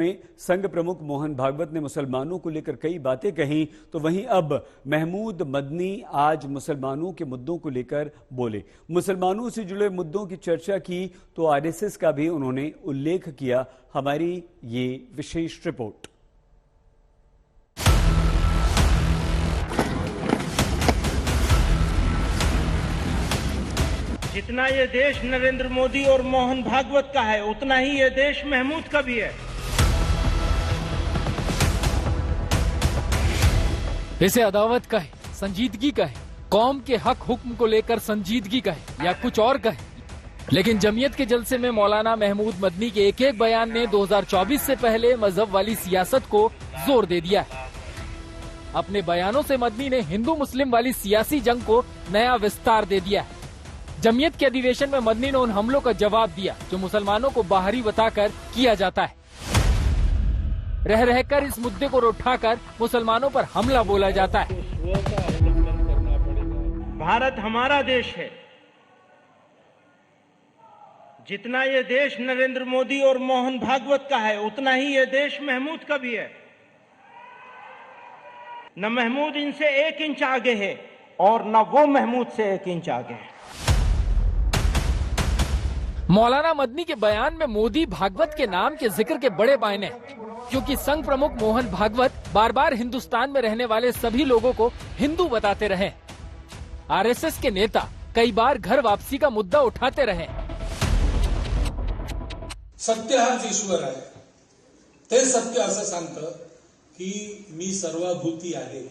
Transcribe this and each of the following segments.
में संघ प्रमुख मोहन भागवत ने मुसलमानों को लेकर कई बातें कही, तो वहीं अब महमूद मदनी आज मुसलमानों के मुद्दों को लेकर बोले। मुसलमानों से जुड़े मुद्दों की चर्चा की तो आरएसएस का भी उन्होंने उल्लेख किया। हमारी ये विशेष रिपोर्ट। जितना ये देश नरेंद्र मोदी और मोहन भागवत का है, उतना ही ये देश महमूद का भी है। इसे अदावत कहे, संजीदगी कहे, कौम के हक हुक्म को लेकर संजीदगी कहे या कुछ और कहे, लेकिन जमीयत के जलसे में मौलाना महमूद मदनी के एक एक बयान ने 2024 से पहले मजहब वाली सियासत को जोर दे दिया है। अपने बयानों से मदनी ने हिंदू मुस्लिम वाली सियासी जंग को नया विस्तार दे दिया है। जमीयत के अधिवेशन में मदनी ने उन हमलों का जवाब दिया जो मुसलमानों को बाहरी बताकर किया जाता है। रह रहकर इस मुद्दे को उठाकर मुसलमानों पर हमला बोला जाता है। भारत हमारा देश है। जितना ये देश नरेंद्र मोदी और मोहन भागवत का है, उतना ही ये देश महमूद का भी है। न महमूद इनसे 1 इंच आगे है और न वो महमूद से 1 इंच आगे है। मौलाना मदनी के बयान में मोदी भागवत के नाम के जिक्र के बड़े मायने हैं, क्योंकि संघ प्रमुख मोहन भागवत बार बार हिंदुस्तान में रहने वाले सभी लोगों को हिंदू बताते रहे। आरएसएस के नेता कई बार घर वापसी का मुद्दा उठाते रहे। सत्य हाच ईश्वर आहे, ते सत्य असं सांगतं की मी सर्वभूती आहे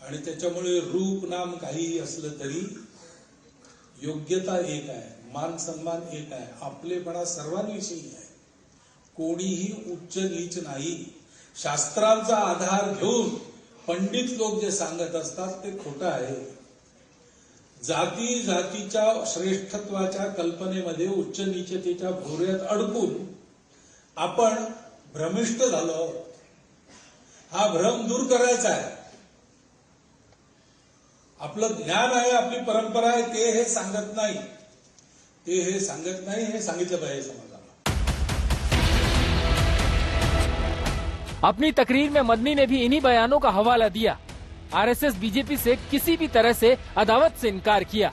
आणि त्याच्यामुळे रूप नाम काही असलं तरी योग्यता एक आहे, मान सन्मान एक आहे, आपलेपणा सर्वांविषयी आहे, कोणीही उच्च नीच नाही। शास्त्रांचा आधार घेऊन पंडित लोक जे सांगत असतात ते खोटं आहे। जाती जातीच्या श्रेष्ठत्वाच्या कल्पनेमध्ये उच्च नीचतेच्या भोवऱ्यात अडकून आपण भ्रमिष्ट झालो। हा भ्रम दूर करायचा आहे। आपलं ज्ञान आहे, आपली परंपरा आहे, ते हे सांगत नाही, हे सांगितलं पाहिजे समाजाला। अपनी तकरीर में मदनी ने भी इन्हीं बयानों का हवाला दिया। आरएसएस बीजेपी से किसी भी तरह से अदावत से इनकार किया।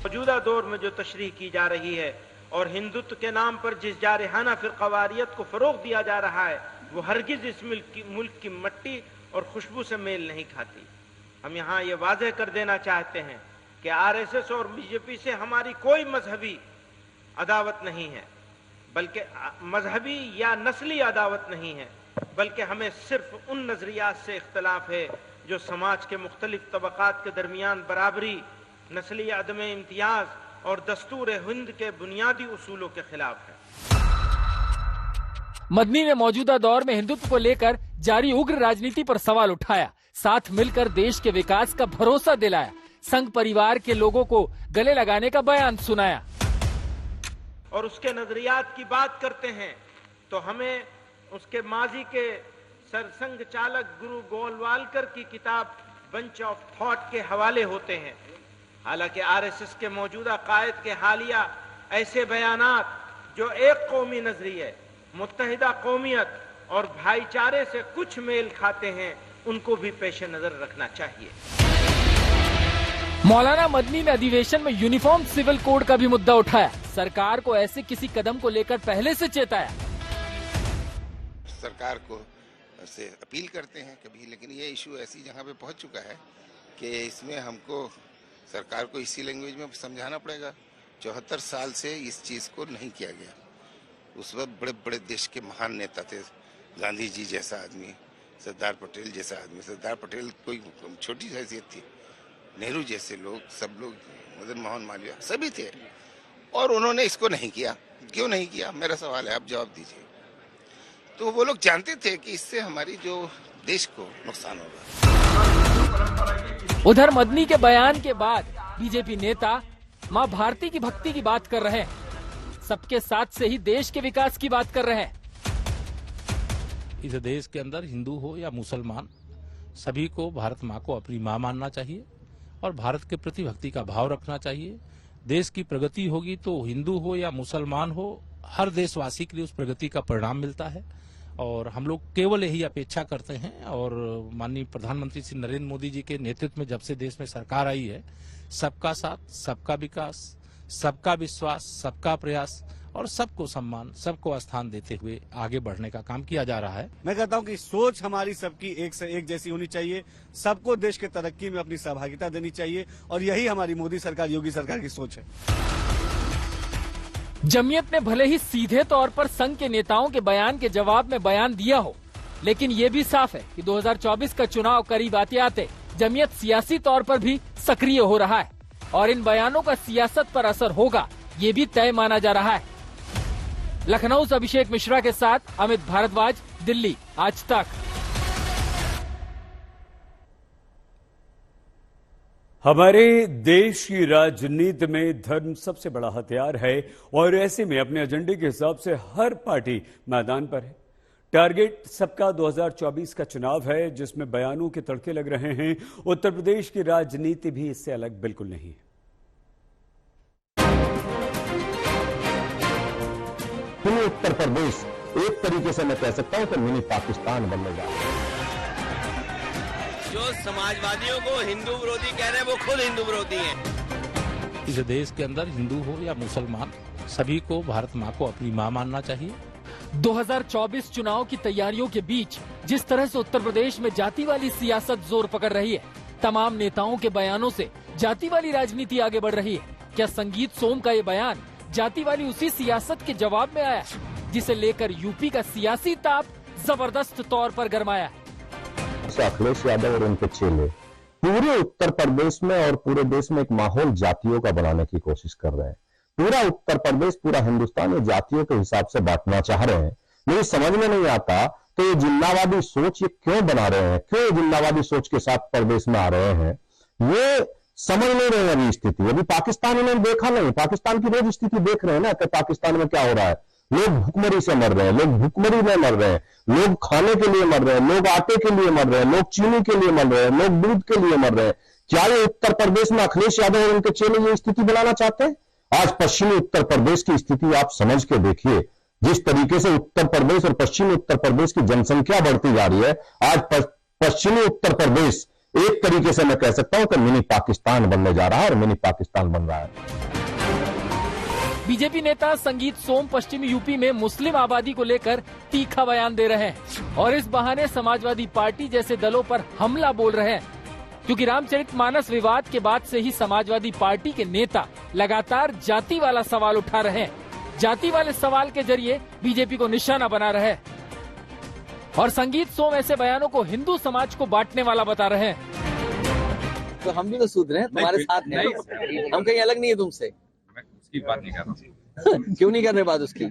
मौजूदा दौर में जो तशरीह की जा रही है और हिंदुत्व के नाम पर जिस जारहाना फिरकावारियत को फरोग दिया जा रहा है, वो हरगिज इस मुल्क की मट्टी और खुशबू से मेल नहीं खाती। हम यहाँ ये वाज़ेह कर देना चाहते हैं कि आरएसएस और बीजेपी से हमारी कोई मजहबी अदावत नहीं है, बल्कि मजहबी या नस्ली अदावत नहीं है, बल्कि हमें सिर्फ उन नजरियात से इख्तलाफ है जो समाज के मुख्तलिफ तबकात के दरमियान बराबरी, नस्ली अदम इम्तियाज और दस्तूर हिंद के बुनियादी उसूलों के खिलाफ है। मदनी ने मौजूदा दौर में हिंदुत्व को लेकर जारी उग्र राजनीति पर सवाल उठाया, साथ मिलकर देश के विकास का भरोसा दिलाया, संघ परिवार के लोगों को गले लगाने का बयान सुनाया। और उसके नजरियात की बात करते हैं तो हमें उसके माजी के सरसंघ चालक गुरु गोलवालकर की किताब बंच ऑफ थॉट के हवाले होते हैं। हालांकि आरएसएस के मौजूदा कायद के हालिया ऐसे बयानात जो एक कौमी नजरिए, मुत्तहिदा कौमियत और भाईचारे से कुछ मेल खाते हैं, उनको भी पेश नजर रखना चाहिए। मौलाना मदनी ने अधिवेशन में यूनिफॉर्म सिविल कोड का भी मुद्दा उठाया। सरकार को ऐसे किसी कदम को लेकर पहले से चेताया। सरकार को से अपील करते हैं कभी, लेकिन ये इशू ऐसी जगह पे पहुंच चुका है कि इसमें हमको सरकार को इसी लैंग्वेज में समझाना पड़ेगा। 74 साल से इस चीज को नहीं किया गया। उस वक्त बड़े बड़े देश के महान नेता थे, गांधी जी जैसा आदमी, सरदार पटेल जैसा आदमी। सरदार पटेल कोई छोटी हैसियत थी, नेहरू जैसे लोग, सब लोग, मदन मोहन मालवीय सभी थे, और उन्होंने इसको नहीं किया। क्यों नहीं किया, मेरा सवाल है, आप जवाब दीजिए। तो वो लोग जानते थे कि इससे हमारी जो देश को नुकसान होगा। उधर मदनी के बयान के बाद बीजेपी नेता मां भारती की भक्ति की बात कर रहे हैं। सबके साथ से ही देश के विकास की बात कर रहे हैं। इस देश के अंदर हिंदू हो या मुसलमान, सभी को भारत माँ को अपनी माँ मानना चाहिए और भारत के प्रति भक्ति का भाव रखना चाहिए। देश की प्रगति होगी तो हिंदू हो या मुसलमान हो, हर देशवासी के लिए उस प्रगति का परिणाम मिलता है और हम लोग केवल यही अपेक्षा करते हैं। और माननीय प्रधानमंत्री श्री नरेंद्र मोदी जी के नेतृत्व में जब से देश में सरकार आई है, सबका साथ, सबका विकास, सबका विश्वास, सबका प्रयास और सबको सम्मान, सबको स्थान देते हुए आगे बढ़ने का काम किया जा रहा है। मैं कहता हूं कि सोच हमारी सबकी एक से एक जैसी होनी चाहिए, सबको देश के तरक्की में अपनी सहभागिता देनी चाहिए और यही हमारी मोदी सरकार, योगी सरकार की सोच है। जमीयत ने भले ही सीधे तौर पर संघ के नेताओं के बयान के जवाब में बयान दिया हो, लेकिन ये भी साफ है कि 2024 का चुनाव करीब आते आते जमीयत सियासी तौर पर भी सक्रिय हो रहा है और इन बयानों का सियासत पर असर होगा, ये भी तय माना जा रहा है। लखनऊ से अभिषेक मिश्रा के साथ अमित भारद्वाज, दिल्ली, आज तक। हमारे देश की राजनीति में धर्म सबसे बड़ा हथियार है और ऐसे में अपने एजेंडे के हिसाब से हर पार्टी मैदान पर है। टारगेट सबका 2024 का चुनाव है जिसमें बयानों के तड़के लग रहे हैं। उत्तर प्रदेश की राजनीति भी इससे अलग बिल्कुल नहीं है। उत्तर प्रदेश एक तरीके से मैं कह सकता हूं कि मिनी पाकिस्तान बनने जा रहा है। जो समाजवादियों को हिंदू विरोधी कह रहे हैं वो खुद हिंदू विरोधी हैं। इस देश के अंदर हिंदू हो या मुसलमान, सभी को भारत माँ को अपनी माँ मानना चाहिए। 2024 चुनाव की तैयारियों के बीच जिस तरह से उत्तर प्रदेश में जाति वाली सियासत जोर पकड़ रही है, तमाम नेताओं के बयानों से जाति वाली राजनीति आगे बढ़ रही है। क्या संगीत सोम का ये बयान जाति वाली उसी सियासत के जवाब में आया जिसे लेकर यूपी का सियासी ताप जबरदस्त तौर पर गरमाया है? अखिलेश यादव और उनके चेले पूरे उत्तर प्रदेश में और पूरे देश में एक माहौल जातियों का बनाने की कोशिश कर रहे हैं। पूरा उत्तर प्रदेश, पूरा हिंदुस्तान ये जातियों के हिसाब से बांटना चाह रहे हैं। मुझे समझ में नहीं आता तो ये जिन्नावादी सोच ये क्यों बना रहे हैं, क्यों जिन्नावादी सोच के साथ प्रदेश में आ रहे हैं, ये समझ नहीं रहे हैं। अभी स्थिति अभी पाकिस्तान इन्होंने देखा नहीं, पाकिस्तान की रोज स्थिति देख रहे हैं ना कि पाकिस्तान में क्या हो रहा है। लोग भूखमरी से मर रहे हैं, लोग भूखमरी में मर रहे हैं, लोग खाने के लिए मर रहे हैं, लोग आटे के लिए मर रहे हैं, लोग चीनी के लिए मर रहे हैं, लोग दूध के लिए मर रहे हैं। क्या ये उत्तर प्रदेश में अखिलेश यादव और उनके चेले ये स्थिति बनाना चाहते हैं? आज पश्चिमी उत्तर प्रदेश की स्थिति आप समझ के देखिए। जिस तरीके से उत्तर प्रदेश और पश्चिमी उत्तर प्रदेश की जनसंख्या बढ़ती जा रही है, आज पश्चिमी उत्तर प्रदेश एक तरीके से मैं कह सकता हूं कि मिनी पाकिस्तान बनने जा रहा है और मिनी पाकिस्तान बन रहा है। बीजेपी नेता संगीत सोम पश्चिमी यूपी में मुस्लिम आबादी को लेकर तीखा बयान दे रहे हैं और इस बहाने समाजवादी पार्टी जैसे दलों पर हमला बोल रहे हैं, क्योंकि रामचरितमानस विवाद के बाद से ही समाजवादी पार्टी के नेता लगातार जाति वाला सवाल उठा रहे हैं। जाति वाले सवाल के जरिए बीजेपी को निशाना बना रहे हैं और संगीत सोम ऐसे बयानों को हिंदू समाज को बांटने वाला बता रहे हैं। तो हम भी तो सूद रहे हैं, तुम्हारे साथ हैं, हम कहीं अलग नहीं है तुमसे। मैं उसकी बात नहीं कर रहा हूँ। क्यों नहीं कर रहे बात उसकी?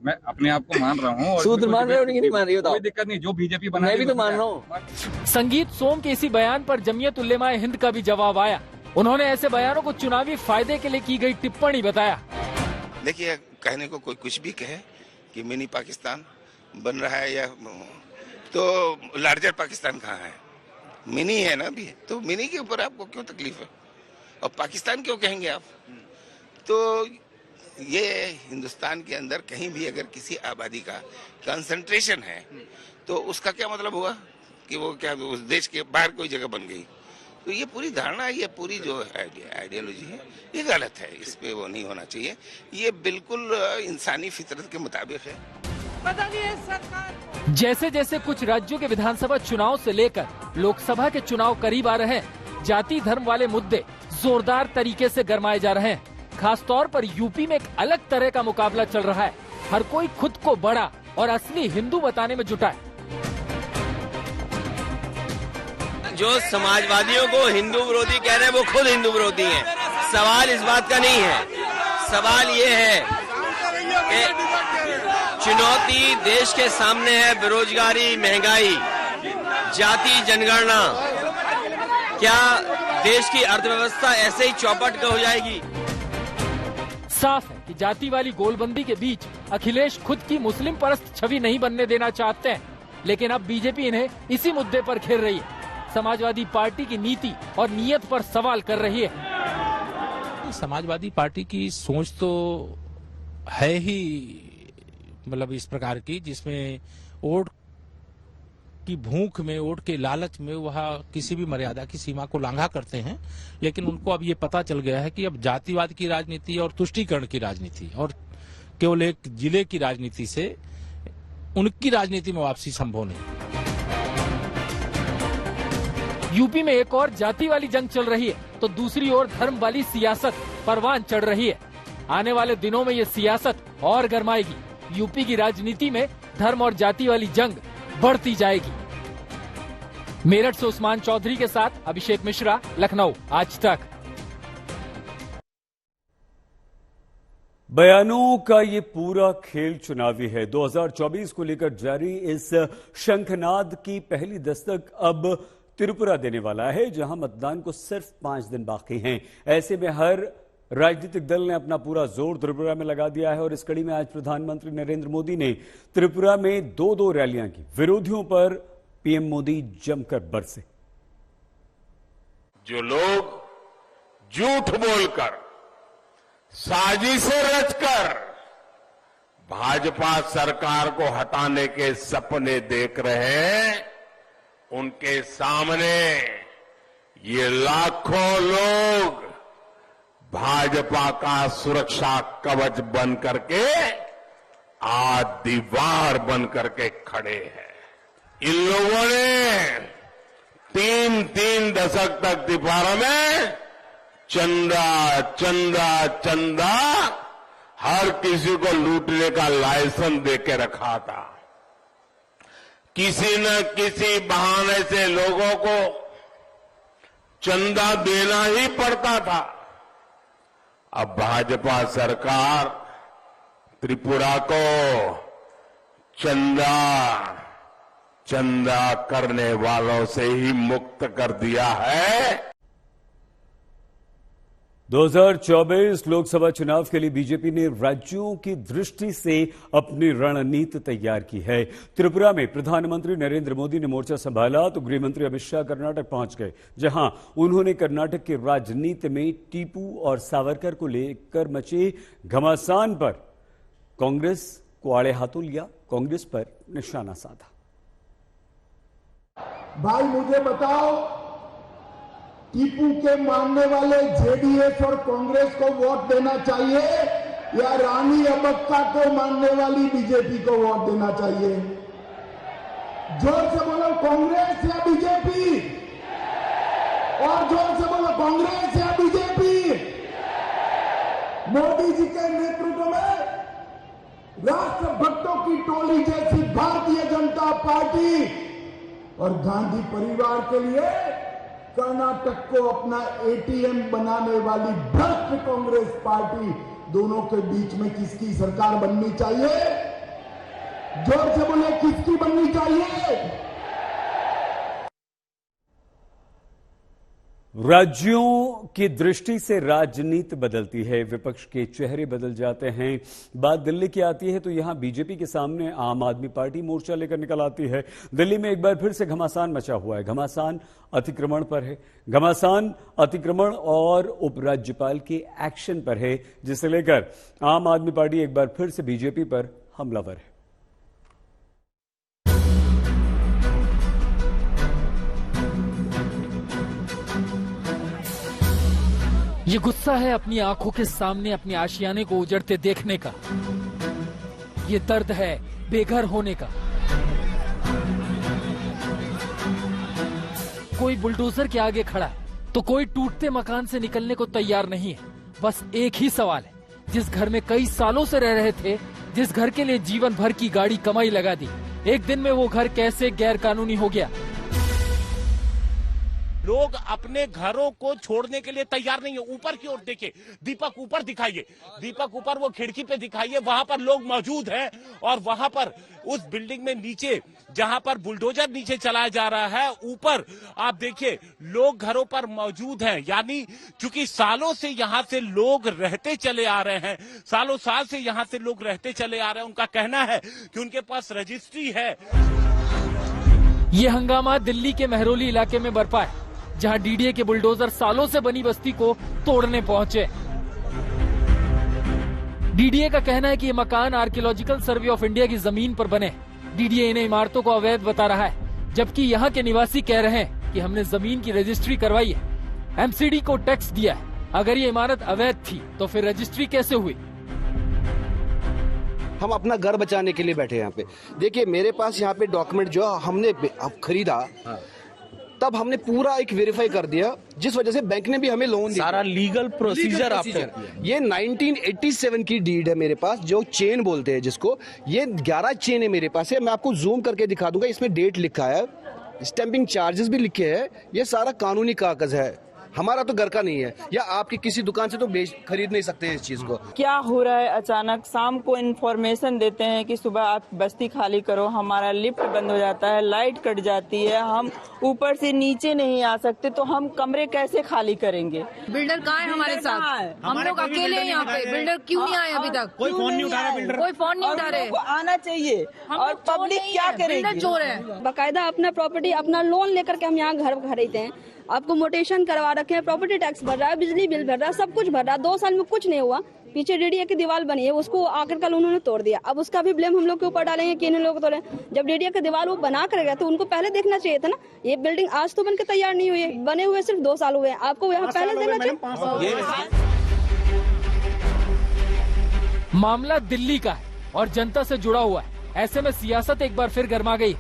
मैं अपने आप को मान रहा हूँ। सूत्र मान रहे हो नहीं मान रही हो? कोई दिक्कत नहीं, जो बीजेपी बना मैं भी तो मान रहा हूँ। संगीत सोम के इसी बयान पर जमीयत उलेमाए हिंद का भी जवाब आया। उन्होंने ऐसे बयानों को चुनावी फायदे के लिए की गई टिप्पणी बताया। देखिए, कहने को कोई कुछ भी कहे कि मिनी पाकिस्तान बन रहा है या तो लार्जर पाकिस्तान कहाँ है? मिनी है ना अभी, तो मिनी के ऊपर आपको क्यों तकलीफ है? और पाकिस्तान क्यों कहेंगे आप? तो ये हिंदुस्तान के अंदर कहीं भी अगर किसी आबादी का कंसंट्रेशन है तो उसका क्या मतलब हुआ कि वो क्या उस देश के बाहर कोई जगह बन गई? तो ये पूरी धारणा, ये पूरी जो आइडियोलॉजी है, ये गलत है। इस पे वो नहीं होना चाहिए। ये बिल्कुल इंसानी फितरत के मुताबिक है। जैसे जैसे कुछ राज्यों के विधानसभा चुनाव से लेकर लोकसभा के चुनाव करीब आ रहे हैं, जाति धर्म वाले मुद्दे जोरदार तरीके से गरमाए जा रहे हैं। खासतौर पर यूपी में एक अलग तरह का मुकाबला चल रहा है। हर कोई खुद को बड़ा और असली हिंदू बताने में जुटा है। जो समाजवादियों को हिंदू विरोधी कह रहे हैं वो खुद हिंदू विरोधी हैं। सवाल इस बात का नहीं है, सवाल ये है कि चुनौती देश के सामने है, बेरोजगारी, महंगाई, जाति जनगणना। क्या देश की अर्थव्यवस्था ऐसे ही चौपट हो जाएगी? साफ है कि जाति वाली गोलबंदी के बीच अखिलेश खुद की मुस्लिम परस्त छवि नहीं बनने देना चाहते हैं, लेकिन अब बीजेपी इन्हें इसी मुद्दे पर घेर रही है। समाजवादी पार्टी की नीति और नीयत पर सवाल कर रही है। समाजवादी पार्टी की सोच तो है ही मतलब इस प्रकार की, जिसमें वोट की भूख में, वोट के लालच में वह किसी भी मर्यादा की सीमा को लांघा करते हैं। लेकिन उनको अब ये पता चल गया है कि अब जातिवाद की राजनीति और तुष्टीकरण की राजनीति और केवल एक जिले की राजनीति से उनकी राजनीति में वापसी संभव नहीं। यूपी में एक और जाति वाली जंग चल रही है तो दूसरी ओर धर्म वाली सियासत परवान चढ़ रही है। आने वाले दिनों में ये सियासत और गरमाएगी। यूपी की राजनीति में धर्म और जाति वाली जंग बढ़ती जाएगी। मेरठ से उस्मान चौधरी के साथ अभिषेक मिश्रा, लखनऊ, आज तक। बयानों का ये पूरा खेल चुनावी है। 2024 को लेकर जारी इस शंखनाद की पहली दस्तक अब त्रिपुरा देने वाला है, जहां मतदान को सिर्फ 5 दिन बाकी हैं। ऐसे में हर राजनीतिक दल ने अपना पूरा जोर त्रिपुरा में लगा दिया है और इस कड़ी में आज प्रधानमंत्री नरेंद्र मोदी ने त्रिपुरा में 2 रैलियां की। विरोधियों पर पीएम मोदी जमकर बरसे। जो लोग झूठ बोलकर, साजिशें रचकर भाजपा सरकार को हटाने के सपने देख रहे हैं, उनके सामने ये लाखों लोग भाजपा का सुरक्षा कवच बन करके आज दीवार बन करके खड़े हैं। इन लोगों ने 3 दशक तक त्रिपुरा में चंदा चंदा चंदा हर किसी को लूटने का लाइसेंस देके रखा था। किसी न किसी बहाने से लोगों को चंदा देना ही पड़ता था। अब भाजपा सरकार त्रिपुरा को चंदा करने वालों से ही मुक्त कर दिया है। 2024 लोकसभा चुनाव के लिए बीजेपी ने राज्यों की दृष्टि से अपनी रणनीति तैयार की है। त्रिपुरा में प्रधानमंत्री नरेंद्र मोदी ने मोर्चा संभाला तो गृहमंत्री अमित शाह कर्नाटक पहुंच गए, जहां उन्होंने कर्नाटक की राजनीति में टीपू और सावरकर को लेकर मचे घमासान पर कांग्रेस को आड़े हाथों लिया, कांग्रेस पर निशाना साधा। भाई मुझे बताओ, टीपू के मानने वाले जेडीएस और कांग्रेस को वोट देना चाहिए या रानी अब्बक्का को मानने वाली बीजेपी को वोट देना चाहिए? जोर से बोलो, कांग्रेस या बीजेपी? और जोर से बोलो, कांग्रेस या बीजेपी? मोदी जी के नेतृत्व में राष्ट्रभक्तों की टोली जैसी भारतीय जनता पार्टी और गांधी परिवार के लिए कर्नाटक को अपना एटीएम बनाने वाली भ्रष्ट कांग्रेस पार्टी, दोनों के बीच में किसकी सरकार बननी चाहिए? जोर से बोले, किसकी बननी चाहिए? राज्यों की दृष्टि से राजनीति बदलती है, विपक्ष के चेहरे बदल जाते हैं। बात दिल्ली की आती है तो यहां बीजेपी के सामने आम आदमी पार्टी मोर्चा लेकर निकल आती है। दिल्ली में एक बार फिर से घमासान मचा हुआ है। घमासान अतिक्रमण पर है। घमासान अतिक्रमण और उपराज्यपाल के एक्शन पर है, जिसे लेकर आम आदमी पार्टी एक बार फिर से बीजेपी पर हमलावर है। ये गुस्सा है अपनी आंखों के सामने अपने आशियाने को उजड़ते देखने का। ये दर्द है बेघर होने का। कोई बुलडोजर के आगे खड़ा है तो कोई टूटते मकान से निकलने को तैयार नहीं है। बस एक ही सवाल है, जिस घर में कई सालों से रह रहे थे, जिस घर के लिए जीवन भर की गाड़ी कमाई लगा दी, एक दिन में वो घर कैसे गैर कानूनी हो गया? लोग अपने घरों को छोड़ने के लिए तैयार नहीं है। ऊपर की ओर देखिए, दीपक ऊपर दिखाइए, दीपक ऊपर वो खिड़की पे दिखाइए, वहां पर लोग मौजूद हैं। और वहां पर उस बिल्डिंग में नीचे जहां पर बुलडोजर नीचे चलाया जा रहा है, ऊपर आप देखिए लोग घरों पर मौजूद हैं। यानी चूंकि सालों से यहां से लोग रहते चले आ रहे हैं, सालों साल से यहां से लोग रहते चले आ रहे हैं, उनका कहना है कि उनके पास रजिस्ट्री है। ये हंगामा दिल्ली के मेहरौली इलाके में बरपा है, जहां डीडीए के बुलडोजर सालों से बनी बस्ती को तोड़ने पहुंचे। डीडीए का कहना है कि ये मकान आर्कियोलॉजिकल सर्वे ऑफ इंडिया की जमीन पर बने। डीडीए इन्हें इमारतों को अवैध बता रहा है, जबकि यहाँ के निवासी कह रहे हैं कि हमने जमीन की रजिस्ट्री करवाई है, एमसीडी को टैक्स दिया है। अगर ये इमारत अवैध थी तो फिर रजिस्ट्री कैसे हुई? हम अपना घर बचाने के लिए बैठे यहाँ पे। देखिए मेरे पास यहाँ पे डॉक्यूमेंट जो हमने खरीदा तब हमने पूरा एक वेरीफाई कर दिया, जिस वजह से बैंक ने भी हमें लोन दिया। सारा लीगल प्रोसीजर आपने ये 1987 की डीड है मेरे पास, जो चेन बोलते हैं जिसको। ये 11 चेन है मेरे पास है, मैं आपको जूम करके दिखा दूंगा। इसमें डेट लिखा है, स्टैंपिंग चार्जेस भी लिखे हैं। ये सारा कानूनी कागज है, हमारा तो घर का नहीं है, या आपकी किसी दुकान से तो खरीद नहीं सकते हैं इस चीज को। क्या हो रहा है, अचानक शाम को इन्फॉर्मेशन देते हैं कि सुबह आप बस्ती खाली करो, हमारा लिफ्ट बंद हो जाता है, लाइट कट जाती है, हम ऊपर से नीचे नहीं आ सकते, तो हम कमरे कैसे खाली करेंगे? बिल्डर कहाँ है हमारे साथ? हम लोग अकेले हैं यहाँ पे, बिल्डर क्यों नहीं आए अभी तक? कोई फोन नहीं उठा रहा, बिल्डर कोई फोन नहीं उठा रहे। आना चाहिए और पब्लिक क्या करेगी? बिल्डर चोर है। बाकायदा अपना प्रॉपर्टी अपना लोन लेकर के हम यहाँ घर खरीदते हैं। आपको मोटेशन करवा रखे हैं, प्रॉपर्टी टैक्स भर रहा है, बिजली बिल भर रहा है, सब कुछ भर रहा है। 2 साल में कुछ नहीं हुआ। पीछे डीडीए की दीवार बनी है, उसको आखिरकार उन्होंने तोड़ दिया। अब उसका भी ब्लेम हम लोग के ऊपर डालेंगे कि इन लोग तोड़े। जब डीडीए की दीवार वो बना कर गया तो उनको पहले देखना चाहिए था ना। ये बिल्डिंग आज तो बनकर तैयार नहीं हुई है, बने हुए सिर्फ 2 साल हुए हैं। आपको यहाँ पहले देखना चाहिए। मामला दिल्ली का है और जनता से जुड़ा हुआ है। ऐसे में सियासत एक बार फिर गर्मा गई।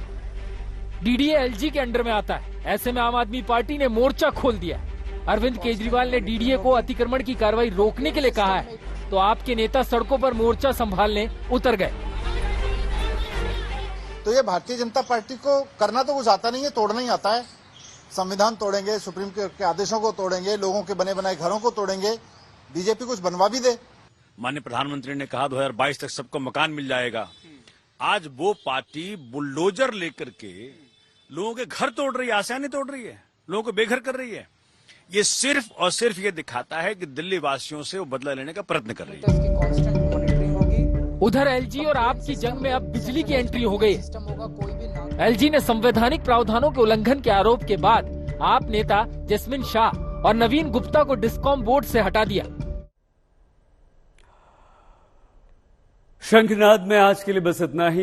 डीडीए एलजी के अंडर में आता है, ऐसे में आम आदमी पार्टी ने मोर्चा खोल दिया। अरविंद केजरीवाल ने डीडीए को अतिक्रमण की कार्रवाई रोकने के लिए कहा है, तो आपके नेता सड़कों पर मोर्चा संभालने उतर गए। तो ये भारतीय जनता पार्टी को करना तो कुछ आता नहीं है, तोड़ना ही आता है। संविधान तोड़ेंगे, सुप्रीम कोर्ट के आदेशों को तोड़ेंगे, लोगों के बने बनाए घरों को तोड़ेंगे। बीजेपी कुछ बनवा भी दे। माननीय प्रधानमंत्री ने कहा 2022 तक सबको मकान मिल जाएगा। आज वो पार्टी बुलडोजर लेकर के लोगों के घर तोड़ रही है, आशा नहीं तोड़ रही है, लोगों को बेघर कर रही है। ये सिर्फ और सिर्फ ये दिखाता है कि दिल्ली वासियों से वो बदला लेने का प्रयत्न कर रही है। उधर एलजी और आपकी जंग में अब बिजली की एंट्री हो गई है। एलजी ने संवैधानिक प्रावधानों के उल्लंघन के आरोप के बाद आप नेता जस्मिन शाह और नवीन गुप्ता को डिस्कॉम बोर्ड से हटा दिया। शंखनाद में आज के लिए बस इतना ही।